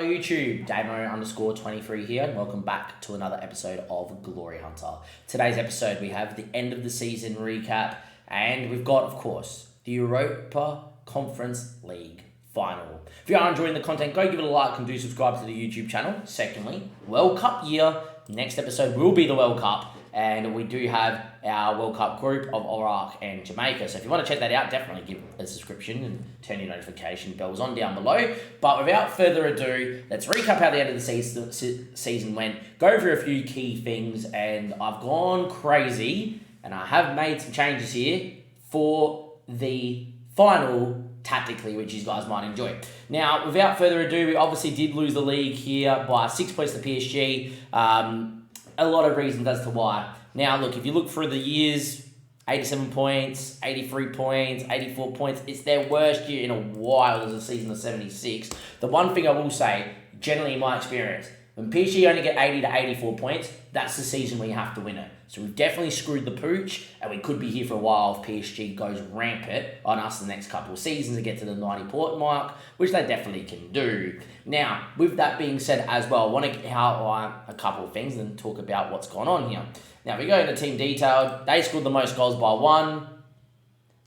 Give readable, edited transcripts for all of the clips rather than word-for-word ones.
YouTube, Damo_23 here, and welcome back to another episode of Glory Hunter. Today's episode, we have the end of the season recap, and we've got, of course, the Europa Conference League final. If you are enjoying the content, go give it a like and do subscribe to the YouTube channel. Secondly, World Cup year. Next episode will be the World Cup, and we do have our World Cup group of Iraq and Jamaica. So if you want to check that out, definitely give a subscription and turn your notification bells on down below. But without further ado, let's recap how the end of the season went, go through a few key things, and I've gone crazy, and I have made some changes here for the final tactically, which you guys might enjoy. Now, without further ado, we obviously did lose the league here by 6 points to PSG. A lot of reasons as to why. Now, look, if you look through the years, 87 points, 83 points, 84 points, it's their worst year in a while as a season of 76. The one thing I will say, generally in my experience, when PSG only get 80 to 84 points, that's the season where you have to win it. So we've definitely screwed the pooch, and we could be here for a while if PSG goes rampant on us the next couple of seasons to get to the 90-point mark, which they definitely can do. Now, with that being said as well, I want to outline a couple of things and talk about what's gone on here. Now, if we go into team detail, they scored the most goals by 1.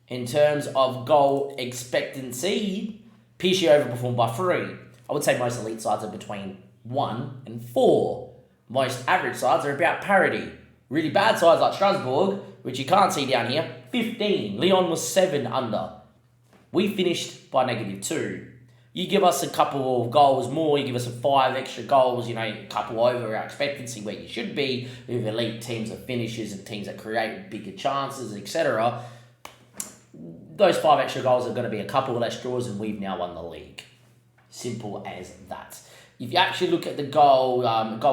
In terms of goal expectancy, PSG overperformed by 3. I would say most elite sides are between 1 and 4. Most average sides are about parity. Really bad sides like Strasbourg, which you can't see down here, 15. Lyon was 7 under. We finished by -2. You give us a couple of goals more, you give us 5 extra goals, a couple over our expectancy where you should be, with elite teams that finishes and teams that create bigger chances, etc. Those 5 extra goals are going to be a couple less draws, and we've now won the league. Simple as that. If you actually look at the goal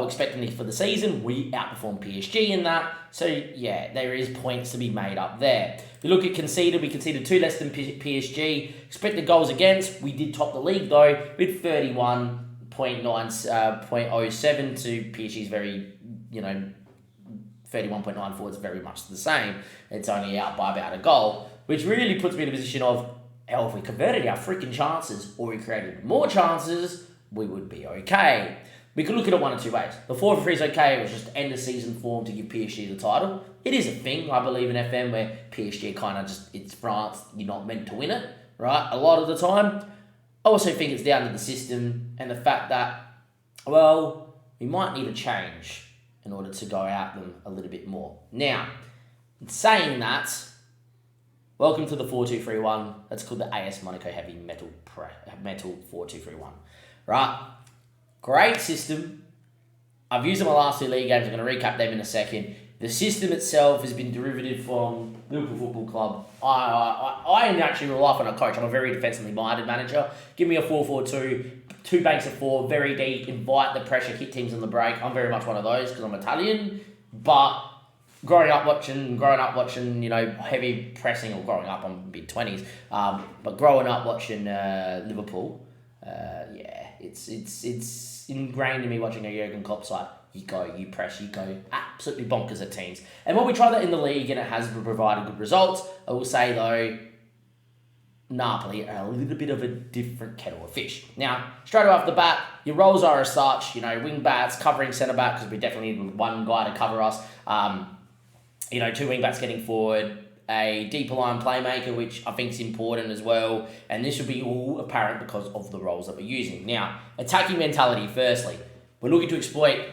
expectancy for the season, we outperformed PSG in that. So, yeah, there is points to be made up there. If you look at conceded, we conceded 2 less than PSG. Expected goals against, we did top the league, though, with 31.07 to PSG's very, 31.94. It's very much the same. It's only out by about a goal, which really puts me in a position of, hell, if we converted our freaking chances or we created more chances, we would be okay. We could look at it one of two ways. The 4-3 is okay. It was just end of season form to give PSG the title. It is a thing, I believe, in FM where PSG kind of just, it's France, you're not meant to win it, right? A lot of the time. I also think it's down to the system and the fact that, well, we might need a change in order to go out them a little bit more. Now, in saying that, welcome to the 4-2-3-1. That's called the AS Monaco Heavy Metal 4-2-3-1. Right? Great system. I've used it in my last 2 league games. I'm going to recap them in a second. The system itself has been derivative from Liverpool Football Club. I actually rely on a coach. I'm a very defensively minded manager. Give me a 4-4-2, 2 banks of 4, very deep, invite the pressure, hit teams on the break. I'm very much one of those because I'm Italian. But growing up watching, heavy pressing, or growing up, I'm mid-20s, but growing up watching Liverpool, it's ingrained in me watching a Jurgen Klopp side. You go, you press, you go absolutely bonkers at teams. And when we try that in the league and it has provided good results, I will say though, Napoli are a little bit of a different kettle of fish. Now, straight off the bat, your roles are as such, wing backs, covering centre back, because we definitely need one guy to cover us. 2 wing backs getting forward, a deeper line playmaker, which I think is important as well. And this will be all apparent because of the roles that we're using. Now, attacking mentality, firstly. We're looking to exploit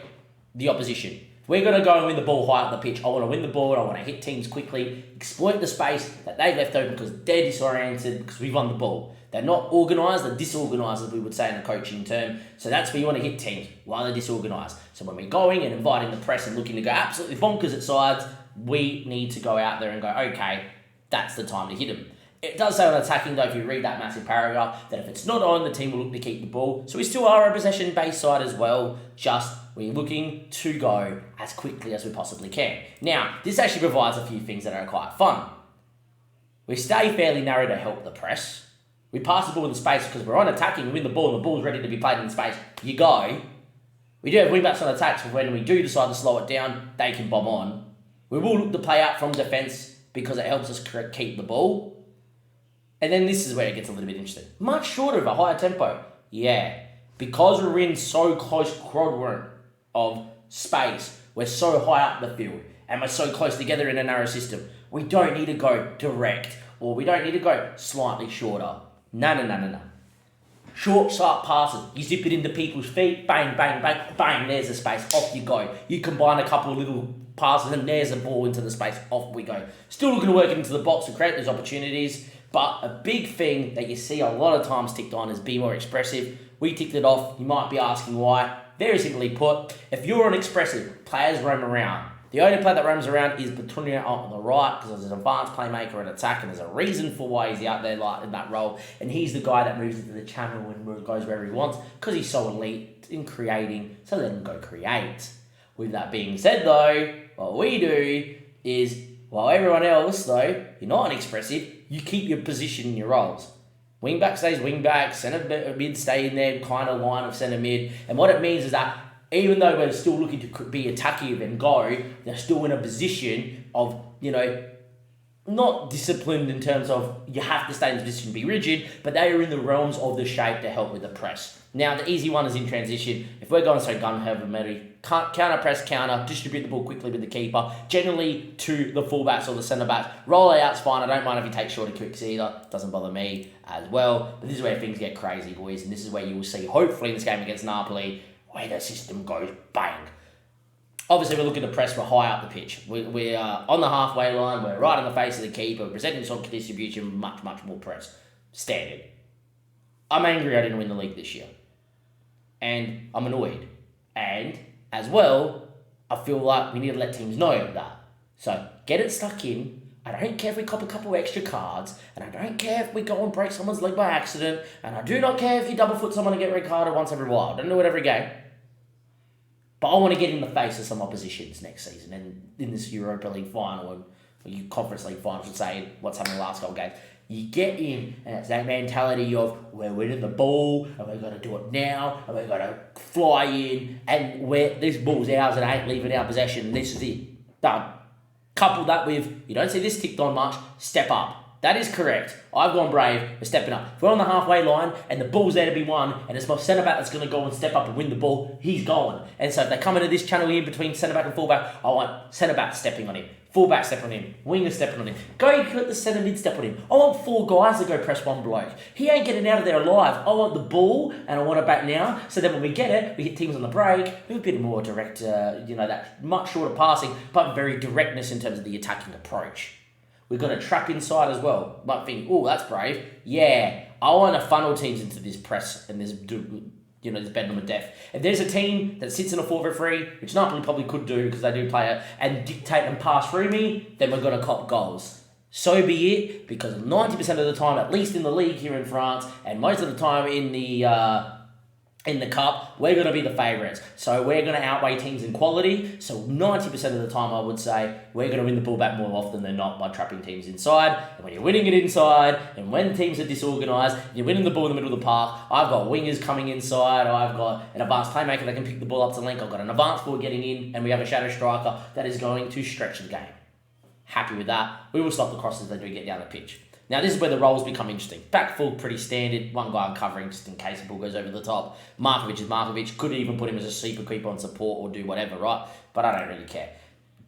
the opposition. If we're going to go and win the ball high up the pitch, I want to win the ball, I want to hit teams quickly, exploit the space that they've left open because they're disoriented, because we've won the ball. They're not organised, they're disorganised, as we would say in a coaching term. So that's where you want to hit teams, while they're disorganised. So when we're going and inviting the press and looking to go absolutely bonkers at sides, we need to go out there and go, okay, that's the time to hit them. It does say on attacking, though, if you read that massive paragraph, that if it's not on, the team will look to keep the ball. So we still are a possession-based side as well, just we're looking to go as quickly as we possibly can. Now, this actually provides a few things that are quite fun. We stay fairly narrow to help the press. We pass the ball in the space because we're on attacking, we win the ball, and the ball's ready to be played in space. You go. We do have wing-backs on attack, so when we do decide to slow it down, they can bomb on. We will look to play out from defence because it helps us keep the ball. And then this is where it gets a little bit interesting. Much shorter of a higher tempo. Yeah. Because we're in so close quadrant of space, we're so high up the field, and we're so close together in a narrow system, we don't need to go direct, or we don't need to go slightly shorter. No. Short, sharp passes. You zip it into people's feet, bang, bang, bang, bang, there's the space, off you go. You combine a couple of little passes and there's a ball into the space, off we go. Still looking to work it into the box and create those opportunities, but a big thing that you see a lot of times ticked on is be more expressive. We ticked it off. You might be asking why. Very simply put, if you're an expressive, players roam around. The only player that roams around is Petunia on the right because there's an advanced playmaker and attack, and there's a reason for why he's out there like in that role. And he's the guy that moves into the channel and goes wherever he wants because he's so elite in creating. So let him go create. With that being said, though, what we do is, while everyone else, though, you're not an expressive, you keep your position in your roles. Wing back stays wing back, centre mid stay in their kind of line of centre mid. And what it means is that even though we're still looking to be attacking and go, they're still in a position of, not disciplined in terms of you have to stay in the position to be rigid, but they are in the realms of the shape to help with the press. Now, the easy one is in transition. If we're going so gun-heavy, counter press, counter, distribute the ball quickly with the keeper, generally to the fullbacks or the centre-backs. Roll out's fine. I don't mind if you take shorter kicks either. Doesn't bother me as well. But this is where things get crazy, boys, and this is where you will see, hopefully, in this game against Napoli, where the system goes bang. Obviously, we're looking to press. We're high up the pitch. We're on the halfway line. We're right in the face of the keeper. We're presenting some distribution, much more press. Standard. I'm angry I didn't win the league this year. And I'm annoyed. And, as well, I feel like we need to let teams know that. So, get it stuck in. I don't care if we cop a couple extra cards. And I don't care if we go and break someone's leg by accident. And I do not care if you double foot someone and get red carded once every while. I don't do it every game. But I want to get in the face of some oppositions next season, and in this Europa League final, and Conference League final, I should say, what's happening in the last couple of games. You get in, and it's that mentality of, we're winning the ball, and we're going to do it now, and we're going to fly in, and this ball's ours, and ain't leaving our possession, and this is it. Done. Couple that with, you don't see this ticked on much, step up. That is correct. I've gone brave. We're stepping up. If we're on the halfway line and the ball's there to be won, and it's my centre-back that's going to go and step up and win the ball, he's going. And so if they come into this channel here between centre-back and full-back, I want centre-back stepping on him, full-back stepping on him, winger stepping on him. Go let the centre-mid step on him. I want 4 guys to go press one bloke. He ain't getting out of there alive. I want the ball, and I want it back now, so that when we get it, we hit teams on the break, we have a bit more direct, that much shorter passing, but very directness in terms of the attacking approach. We've got a trap inside as well. Might think, oh, that's brave. Yeah, I want to funnel teams into this press and this, this bedlam of death. If there's a team that sits in a 4-3, which Napoli probably could do because they do play it, and dictate and pass through me, then we're going to cop goals. So be it, because 90% of the time, at least in the league here in France, and most of the time in the cup, we're going to be the favourites. So we're going to outweigh teams in quality. So 90% of the time, I would say, we're going to win the ball back more often than not by trapping teams inside. And when you're winning it inside, and when teams are disorganised, you're winning the ball in the middle of the park. I've got wingers coming inside. I've got an advanced playmaker that can pick the ball up to link. I've got an advanced ball getting in. And we have a shadow striker that is going to stretch the game. Happy with that. We will stop the crosses that do get down the pitch. Now, this is where the roles become interesting. Back full, pretty standard. One guy covering just in case the ball goes over the top. Markovic is Markovic. Could even put him as a super keeper on support or do whatever, right? But I don't really care.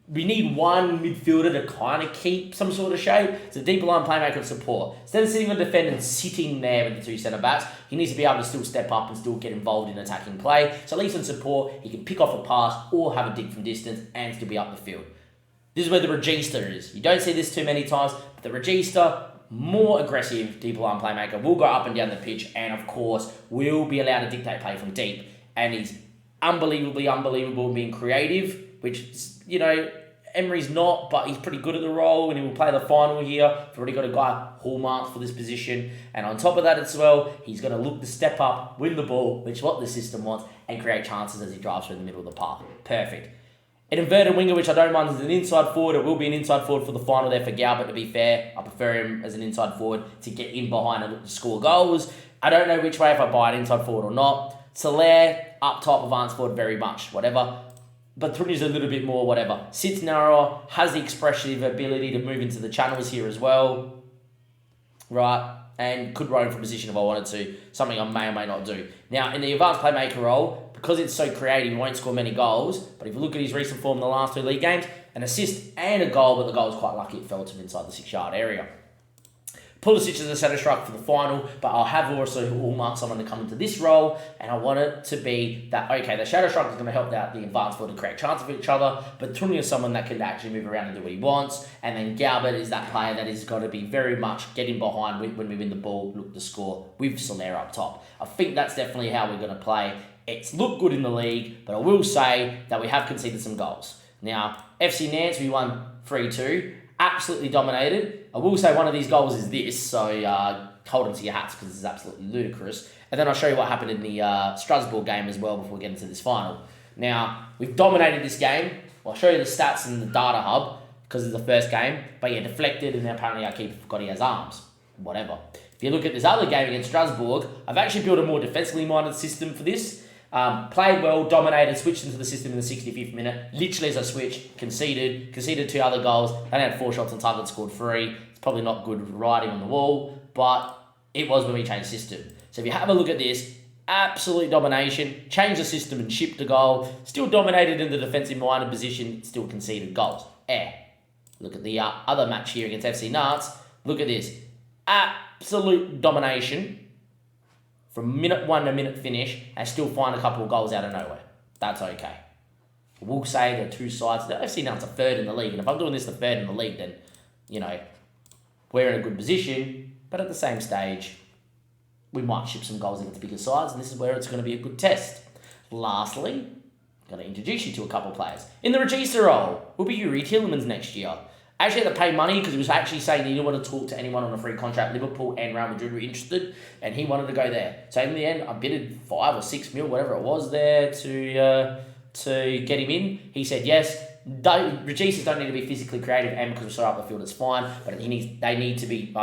We need one midfielder to kind of keep some sort of shape. It's a deeper line playmaker and support. Instead of sitting on defenders sitting there with the 2 centre-backs, he needs to be able to still step up and still get involved in attacking play. So at least in support, he can pick off a pass or have a dig from distance and still be up the field. This is where the regista is. You don't see this too many times, but the regista, more aggressive deep line playmaker, will go up and down the pitch, and of course will be allowed to dictate play from deep, and he's unbelievable in being creative, which Emery's not, but he's pretty good at the role, and he will play the final here. We've already got a guy hallmarked for this position, and on top of that as well, he's going to look to step up, win the ball, which is what the system wants, and create chances as he drives through the middle of the park. Perfect. An inverted winger, which I don't mind, is an inside forward. It will be an inside forward for the final there for Gal, but to be fair, I prefer him as an inside forward to get in behind and look to score goals. I don't know which way, if I buy an inside forward or not. Soler, up top, advanced forward, very much, whatever. But Truni's a little bit more, whatever. Sits narrower, has the expressive ability to move into the channels here as well. right? And could roam from position if I wanted to, something I may or may not do. Now, in the advanced playmaker role, because it's so creative, he won't score many goals, but if you look at his recent form in the last 2 league games, an assist and a goal, but the goal was quite lucky, it fell to him inside the 6-yard area. Pulisic is a shadow striker for the final, but I'll have also hallmark someone to come into this role, and I want it to be that, okay, the shadow striker is going to help out the advanced forward to create chances for each other, but Tunya is someone that can actually move around and do what he wants, and then Galbert is that player that is got to be very much getting behind when we win the ball, look to score with Soler up top. I think that's definitely how we're going to play. It's looked good in the league, but I will say that we have conceded some goals. Now, FC Nantes, we won 3-2. Absolutely dominated. I will say one of these goals is this, so hold on to your hats because this is absolutely ludicrous. And then I'll show you what happened in the Strasbourg game as well before we get into this final. Now, we've dominated this game. I'll show you the stats in the data hub because it's the first game. But yeah, deflected, and apparently our keeper forgot he has arms. Whatever. If you look at this other game against Strasbourg, I've actually built a more defensively minded system for this. Played well, dominated, switched into the system in the 65th minute. Literally as I switched, conceded 2 other goals. They had 4 shots on target, scored 3. It's probably not good writing on the wall, but it was when we changed system. So if you have a look at this, absolute domination, changed the system and shipped a goal. Still dominated in the defensive minded position, still conceded goals. Look at the other match here against FC Nantes. Look at this. Absolute domination. From minute 1 to minute finish, and still find a couple of goals out of nowhere. That's okay. We'll say the 2 sides. The FC Nantes are 3rd in the league, and if I'm doing this the 3rd in the league, then, we're in a good position. But at the same stage, we might ship some goals against bigger sides, and this is where it's going to be a good test. Lastly, I'm going to introduce you to a couple of players. In the Regista role, will be Yuri Tielemans next year. I actually had to pay money because he was actually saying he didn't want to talk to anyone on a free contract. Liverpool and Real Madrid were interested, and he wanted to go there. So in the end, I bidded 5 or 6 mil, whatever it was, there to get him in. He said yes. Registas don't need to be physically creative, and because we're so up the field, it's fine. But they need to be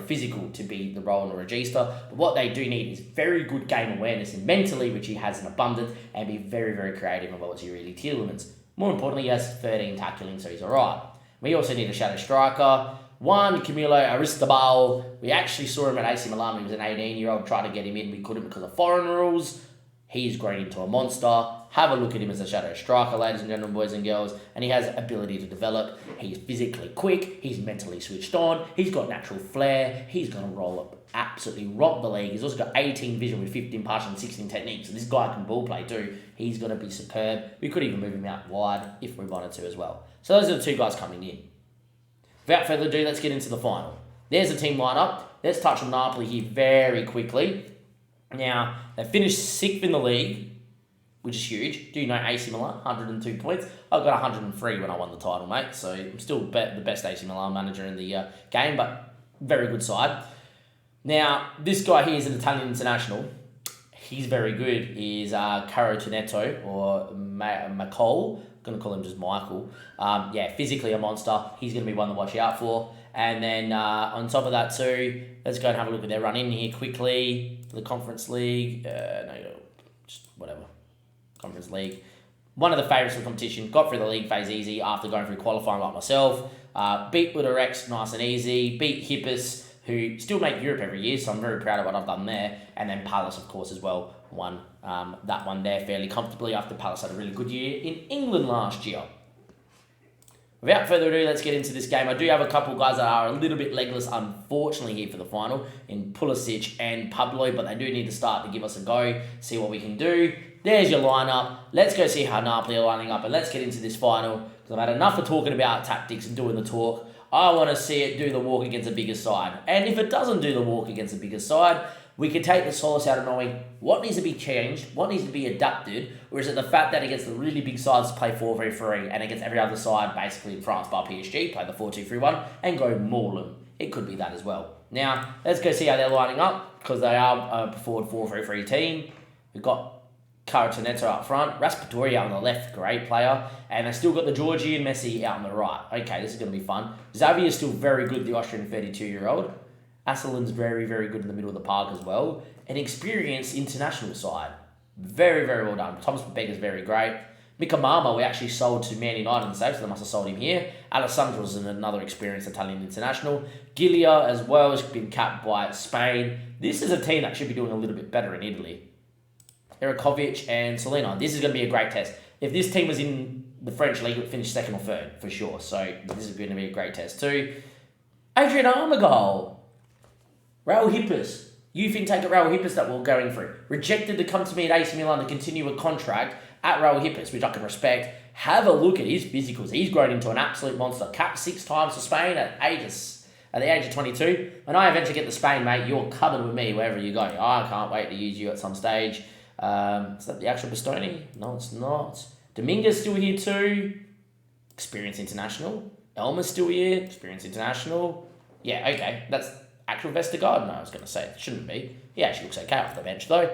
physical to be the role in the Regista. But what they do need is very good game awareness and mentally, which he has in abundance, and be very, very creative about what's really Tielemans. More importantly, he has 13 tackling, so he's all right. We also need a shadow striker. One, Camilo Aristobal. We actually saw him at AC Milan when he was an 18-year-old, tried to get him in. We couldn't because of foreign rules. He's grown into a monster. Have a look at him as a shadow striker, ladies and gentlemen, boys and girls. And he has ability to develop. He's physically quick. He's mentally switched on. He's got natural flair. He's going to roll up, absolutely rock the league. He's also got 18 vision with 15 passing and 16 technique. So this guy can ball play too. He's going to be superb. We could even move him out wide if we wanted to as well. So those are the 2 guys coming in. Without further ado, let's get into the final. There's the team lineup. Let's touch on Napoli here very quickly. Now, they finished 6th in the league, which is huge. Do you know AC Milan? 102 points. I got 103 when I won the title, mate. So I'm still the best AC Milan manager in the game, but very good side. Now, this guy here is an Italian international. He's very good. He's Caro Toneto or McCall. I'm going to call him just Michael. Physically a monster. He's going to be one to watch out for. And then on top of that too, let's go and have a look at their run in here quickly. The Conference League. Conference League. One of the favourites for the competition. Got through the league phase easy after going through qualifying like myself. Beat Ludorex nice and easy. Beat Hippus, who still make Europe every year, so I'm very proud of what I've done there. And then Palace, of course, as well, won that one there fairly comfortably after Palace had a really good year in England last year. Without further ado, let's get into this game. I do have a couple guys that are a little bit legless, unfortunately, here for the final, in Pulisic and Pablo, but they do need to start to give us a go, see what we can do. There's your lineup. Let's go see how Napoli are lining up, and let's get into this final, because I've had enough of talking about tactics and doing the talk. I want to see it do the walk against a bigger side. And if it doesn't do the walk against a bigger side, we can take the solace out of knowing what needs to be changed, what needs to be adapted, or is it the fact that against the really big sides play 4-3-3 and against every other side, basically in France by PSG, play the 4-2-3-1 and go maul them. It could be that as well. Now, let's go see how they're lining up, because they are a forward 4-3-3 team. We've got Caratonetto up front, Raspadori out on the left, great player, and they still got the Georgie and Messi out on the right. Okay, this is going to be fun. Xavi is still very good, the Austrian 32-year-old. Asselin's very, very good in the middle of the park as well. An experienced international side. Very, very well done. Thomas Beggar's very great. Mikamama we actually sold to Man United in the States, so they must have sold him here. Alessandro's another experienced Italian international. Gilia as well has been capped by Spain. This is a team that should be doing a little bit better in Italy. Erikovic and Solina. This is going to be a great test. If this team was in the French league, it would finish second or third for sure. So this is going to be a great test too. Adrian Armagol. Raul Hippus. Youth intake at Raul Hippus that we're going through. Rejected to come to me at AC Milan to continue a contract at Raul Hippus, which I can respect. Have a look at his physicals. He's grown into an absolute monster. Capped 6 times for Spain at the age of 22. When I eventually get to Spain, mate, you're covered with me wherever you go. I can't wait to use you at some stage. Is that the actual Bastoni? No, it's not. Dominguez still here too. Experienced international. Elmer's still here. Experienced international. Yeah, okay. That's actual Vestergaard. No, I was going to say it shouldn't be. He actually looks okay off the bench though.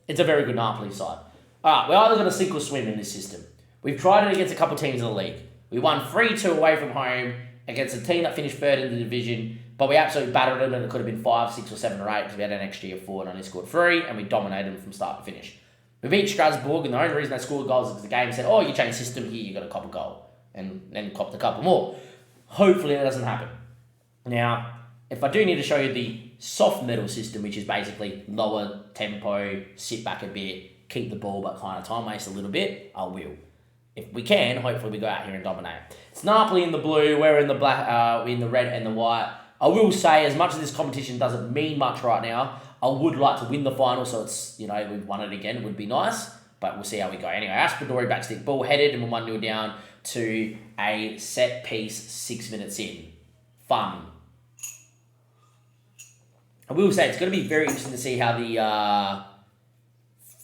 It's a very good Napoli side. Alright, we're either going to sink or swim in this system. We've tried it against a couple teams in the league. We won 3-2 away from home against a team that finished third in the division, but we absolutely battered them and it could have been 5, 6 or 7 or 8 because we had an extra year 4 and only scored 3 and we dominated them from start to finish. We beat Strasbourg and the only reason they scored goals is because the game said, oh, you change system here, you got to cop a goal. And then copped a couple more. Hopefully that doesn't happen. Now, if I do need to show you the soft metal system, which is basically lower tempo, sit back a bit, keep the ball but kind of time waste a little bit, I will. If we can, hopefully we go out here and dominate. It's Napoli in the blue, we're in the black, in the red and the white. I will say, as much as this competition doesn't mean much right now, I would like to win the final, so it's, we've won it again, it would be nice, but we'll see how we go. Anyway, Aspadori backstick, ball headed, and we're 1-0 down to a set piece 6 minutes in. Fun. I will say, it's going to be very interesting to see how the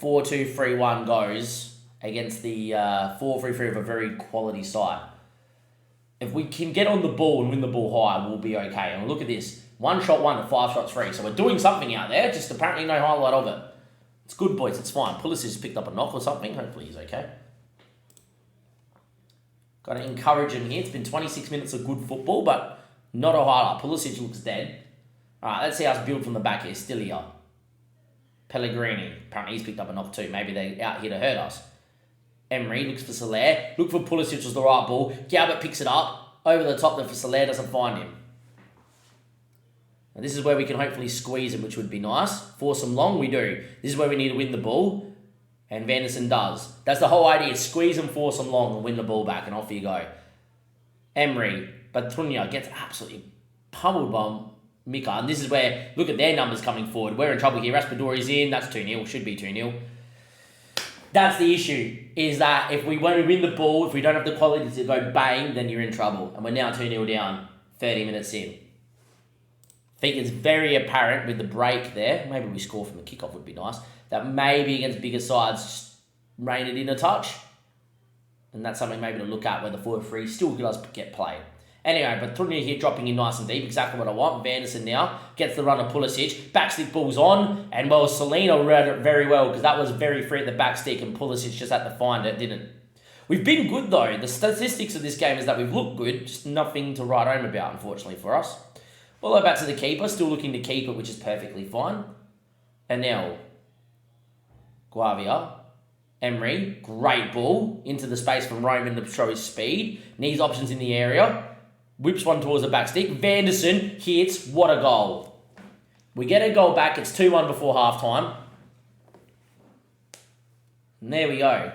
4-2-3-1 goes against the 4-3-3 of a very quality side. If we can get on the ball and win the ball high, we'll be okay. And look at this. 1 shot 1 to 5 shots 3. So we're doing something out there, just apparently no highlight of it. It's good, boys. It's fine. Pulisic has picked up a knock or something. Hopefully he's okay. Got to encourage him here. It's been 26 minutes of good football, but not a highlight. Pulisic looks dead. All right, let's see us build from the back here. Still here. Pellegrini. Apparently he's picked up a knock too. Maybe they're out here to hurt us. Emery looks for Soler. Look for Pulisic was the right ball. Galbert picks it up. Over the top, then for Soler doesn't find him. And this is where we can hopefully squeeze him, which would be nice. Force him long, we do. This is where we need to win the ball. And Vanderson does. That's the whole idea. Squeeze him, force him long, and win the ball back, and off you go. Emery. But Trunya gets absolutely pummeled by Mika. And this is where, look at their numbers coming forward. We're in trouble here. Raspadori's in. That's 2-0. Should be 2-0. That's the issue, is that if we want to win the ball, if we don't have the quality to go bang, then you're in trouble. And we're now 2-0 down, 30 minutes in. I think it's very apparent with the break there, maybe we score from the kickoff would be nice, that maybe against bigger sides, just rein it in a touch. And that's something maybe to look at where the 4-3 still does get played. Anyway, but Trunya here dropping in nice and deep, exactly what I want. Vanderson now gets the run of Pulisic. Backstick ball's on, and well, Salino read it very well because that was very free at the backstick and Pulisic just had to find it, didn't. We've been good though. The statistics of this game is that we've looked good, just nothing to write home about, unfortunately for us. Well, back to the keeper, still looking to keep it, which is perfectly fine. And now, Guavia. Emery, great ball into the space from Roman to show his speed. Needs options in the area. Whips one towards the back stick. Vanderson hits. What a goal. We get a goal back. It's 2-1 before halftime. And there we go.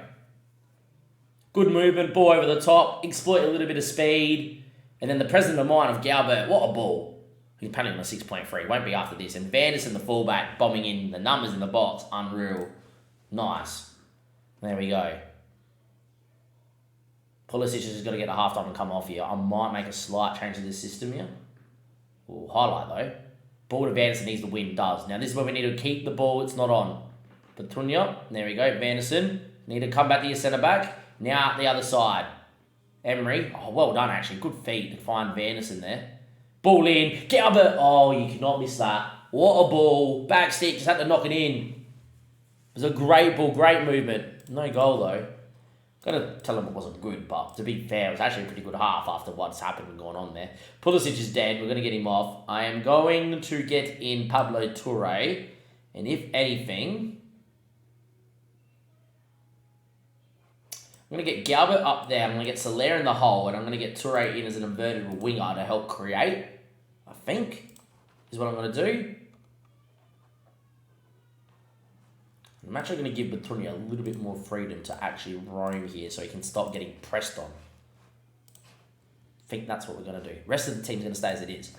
Good movement. Ball over the top. Exploit a little bit of speed. And then the presence of mind of Galbert. What a ball. He's panning on a 6.3. Won't be after this. And Vanderson, the fullback, bombing in the numbers in the box. Unreal. Nice. There we go. Pulisic is just got to get a half-time and come off here. I might make a slight change to this system here. Ooh, highlight though. Ball to Vanderson needs to win. Does. Now this is where we need to keep the ball. It's not on. Petrunia. There we go. Vanderson. Need to come back to your centre-back. Now out the other side. Emery. Oh, well done actually. Good feet to find Vanderson there. Ball in. Galbert. Oh, you cannot miss that. What a ball. Back stick. Just had to knock it in. It was a great ball. Great movement. No goal though. Gotta tell him it wasn't good, but to be fair, it was actually a pretty good half after what's happened and gone on there. Pulisic is dead. We're going to get him off. I am going to get in Pablo Toure. And if anything, I'm going to get Galbert up there. I'm going to get Soler in the hole. And I'm going to get Toure in as an inverted winger to help create, I think, is what I'm going to do. I'm actually going to give Betrunia a little bit more freedom to actually roam here so he can stop getting pressed on. I think that's what we're going to do. Rest of the team's going to stay as it is.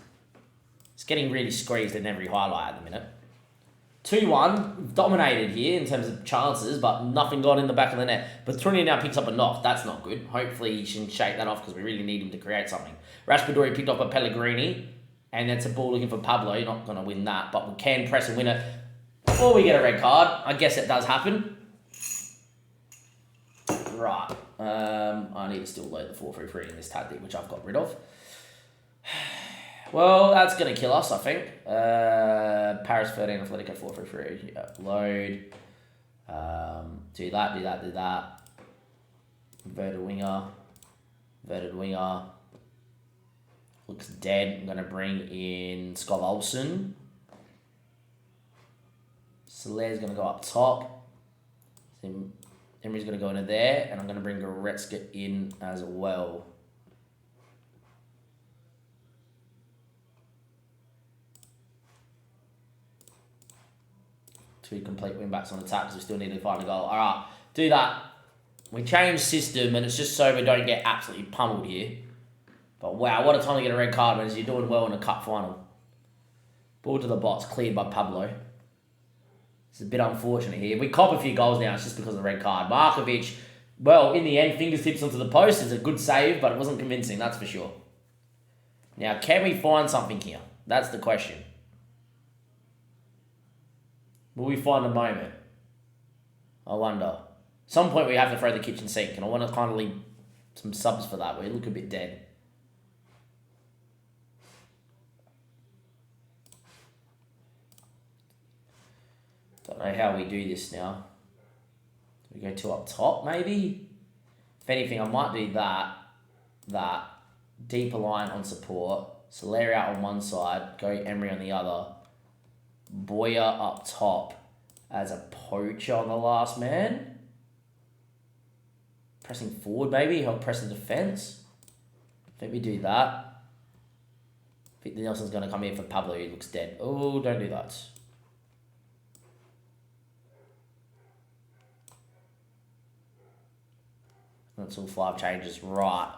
It's getting really squeezed in every highlight at the minute. 2-1. We've dominated here in terms of chances, but nothing got in the back of the net. Betrunia now picks up a knock. That's not good. Hopefully he can shake that off because we really need him to create something. Raspadori picked up a Pellegrini, and that's a ball looking for Pablo. You're not going to win that, but we can press and win it before we get a red card. I guess it does happen. Right. I need to still load the 4-3-3 in this tactic, which I've got rid of. Well, that's going to kill us, I think. Paris 13, Atletico 4-3-3. Yeah, load. Do that. Inverted winger. Looks dead. I'm going to bring in Skov Olsen. Soler's going to go up top. Emery's going to go into there. And I'm going to bring Goretzka in as well. Two complete wing-backs on attack because we still need to find a goal. All right, do that. We changed system and it's just so we don't get absolutely pummeled here. But wow, what a time to get a red card when you're doing well in a cup final. Ball to the box, cleared by Pablo. It's a bit unfortunate here. We cop a few goals now, it's just because of the red card. Markovic, well, in the end, fingertips onto the post. It's a good save, but it wasn't convincing, that's for sure. Now, can we find something here? That's the question. Will we find a moment? I wonder. Some point we have to throw the kitchen sink, and I want to kind of leave some subs for that. We look a bit dead. Don't know how we do this now. We go two up top, maybe? If anything, I might do that. Deeper line on support. Soler out on one side. Go Emery on the other. Boyer up top as a poacher on the last man. Pressing forward, maybe. Help press the defence. I think we do that. I think Nelson's going to come in for Pablo. He looks dead. Oh, don't do that. That's all 5 changes. Right.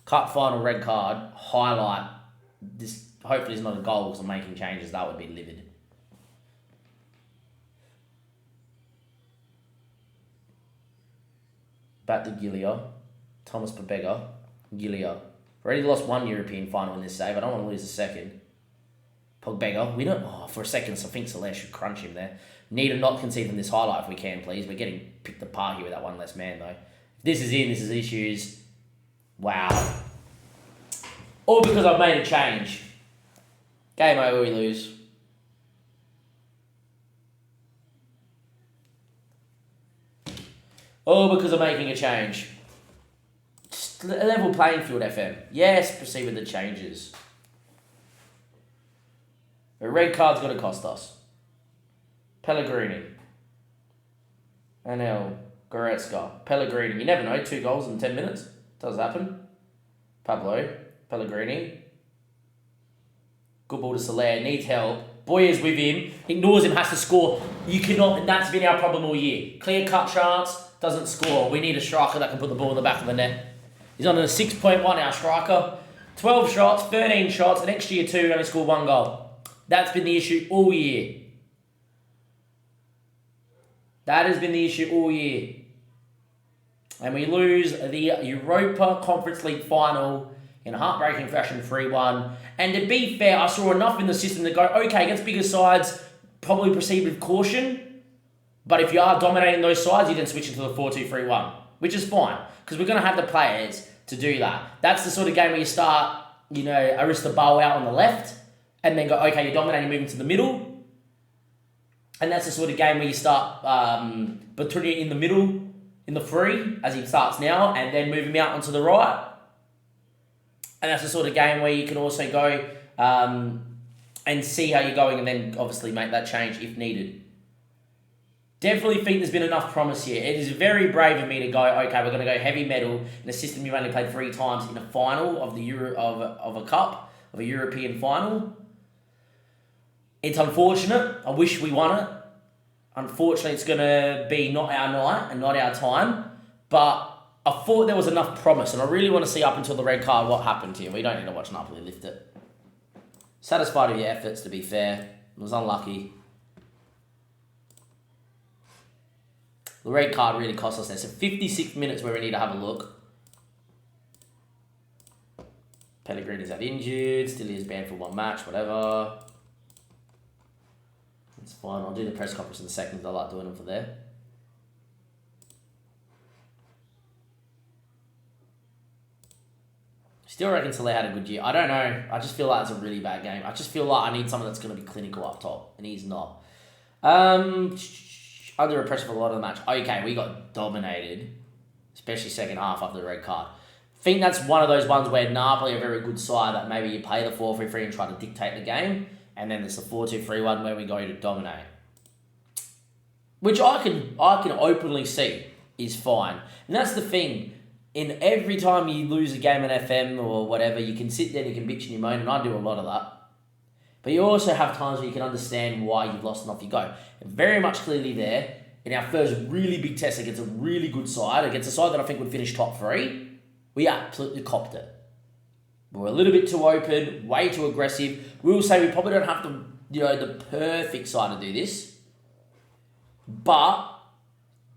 Cup final red card. Highlight. This hopefully is not a goal because I'm making changes. That would be livid. Back to Gilia. Thomas Pobega. Gilia. Already lost one European final in this save. I don't want to lose a second. Pobega. We don't... Oh, for a second, I think Soler should crunch him there. Need to not concede from this highlight if we can, please. We're getting picked apart here with that one less man, though. If this is in, this is issues. Wow. All because I've made a change. Game over, we lose. All because of making a change. Just a level playing field, FM. Yes, proceed with the changes. A red card's going to cost us. Pellegrini. NL. Goretzka. Pellegrini. You never know, 2 goals in 10 minutes. Does happen. Pablo. Pellegrini. Good ball to Soler. Needs help. Boyer's with him. Ignores him. Has to score. You cannot... And that's been our problem all year. Clear-cut chance. Doesn't score. We need a striker that can put the ball in the back of the net. He's on a 6.1, our striker. 12 shots, 13 shots. Next year, 2, only scored 1 goal. That's been the issue all year. That has been the issue all year. And we lose the Europa Conference League final in a heartbreaking fashion, 3-1. And to be fair, I saw enough in the system to go, okay, against bigger sides, probably proceed with caution. But if you are dominating those sides, you then switch into the 4-2-3-1, which is fine, because we're going to have the players to do that. That's the sort of game where you start, Aristobal out on the left, and then go, okay, you're dominating, moving to the middle. And that's the sort of game where you start Betrunia in the middle, in the free, as he starts now, and then move him out onto the right. And that's the sort of game where you can also go and see how you're going, and then obviously make that change if needed. Definitely think there's been enough promise here. It is very brave of me to go, okay, we're going to go heavy metal in a system you've only played 3 times in a final of the of a cup, of a European final. It's unfortunate. I wish we won it. Unfortunately, it's going to be not our night and not our time. But I thought there was enough promise, and I really want to see up until the red card what happened here. We don't need to watch Napoli lift it. Satisfied with your efforts, to be fair. It was unlucky. The red card really cost us there. So 56 minutes where we need to have a look. Pellegrini's out injured. Still is banned for 1 match, whatever. It's fine. I'll do the press conference in a second. I like doing them for there. Still reckon Saleh had a good year. I don't know. I just feel like it's a really bad game. I just feel like I need someone that's going to be clinical up top, and he's not. Under pressure for a lot of the match. Okay, we got dominated, especially second half after the red card. I think that's one of those ones where Napoli are a very good side that maybe you play the 4-3-3 and try to dictate the game, and then there's the 4-2-3 one where we go to dominate. Which I can openly see is fine. And that's the thing. In every time you lose a game in FM or whatever, you can sit there and you can bitch and you moan, and I do a lot of that. But you also have times where you can understand why you've lost and off you go. And very much clearly there, in our first really big test against a really good side, against a side that I think would finish top 3, we absolutely copped it. We were a little bit too open, way too aggressive. We will say we probably don't have the perfect side to do this. But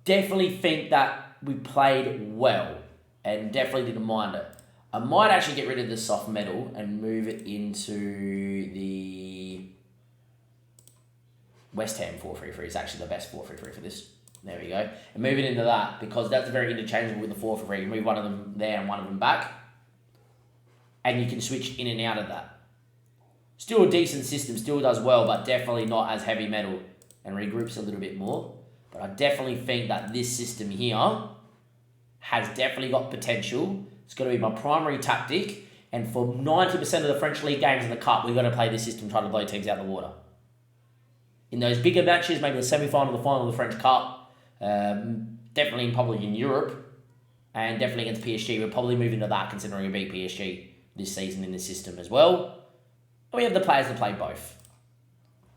definitely think that we played well and definitely didn't mind it. I might actually get rid of the soft metal and move it into the West Ham 4-3-3. It's actually the best 4-3-3 for this. There we go. And move it into that because that's very interchangeable with the 4-3-3. You move one of them there and one of them back. And you can switch in and out of that. Still a decent system, still does well, but definitely not as heavy metal and regroups a little bit more. But I definitely think that this system here has definitely got potential. It's going to be my primary tactic. And for 90% of the French League games in the Cup, we're going to play this system, try to blow teams out of the water. In those bigger matches, maybe the semi-final, the final of the French Cup, definitely probably in Europe, and definitely against PSG, we're probably moving to that considering we beat PSG this season in this system as well. And we have the players to play both.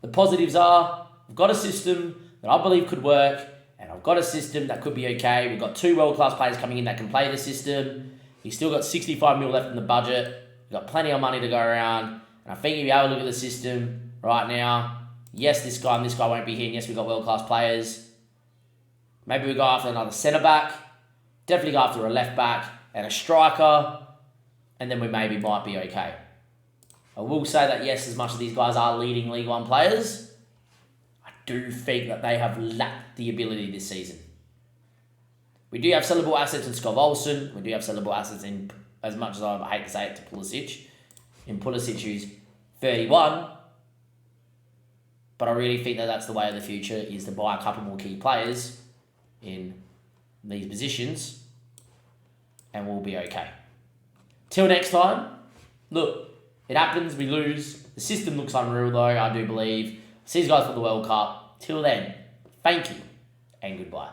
The positives are, we've got a system that I believe could work, and I've got a system that could be okay. We've got 2 world-class players coming in that can play the system. You've still got 65 mil left in the budget. We've got plenty of money to go around. And I think if you have a look at the system right now, yes, this guy and this guy won't be here. And yes, we've got world-class players. Maybe we go after another centre-back. Definitely go after a left-back and a striker. And then we maybe might be okay. I will say that, yes, as much as these guys are leading League One players, I do think that they have lacked the ability this season. We do have sellable assets in Skov Olsen. We do have sellable assets in, as much as I hate to say it, to Pulisic. In Pulisic, who's 31. But I really think that that's the way of the future, is to buy a couple more key players in these positions. And we'll be okay. Till next time, look, it happens, we lose. The system looks unreal though, I do believe. See you guys for the World Cup. Till then, thank you and goodbye.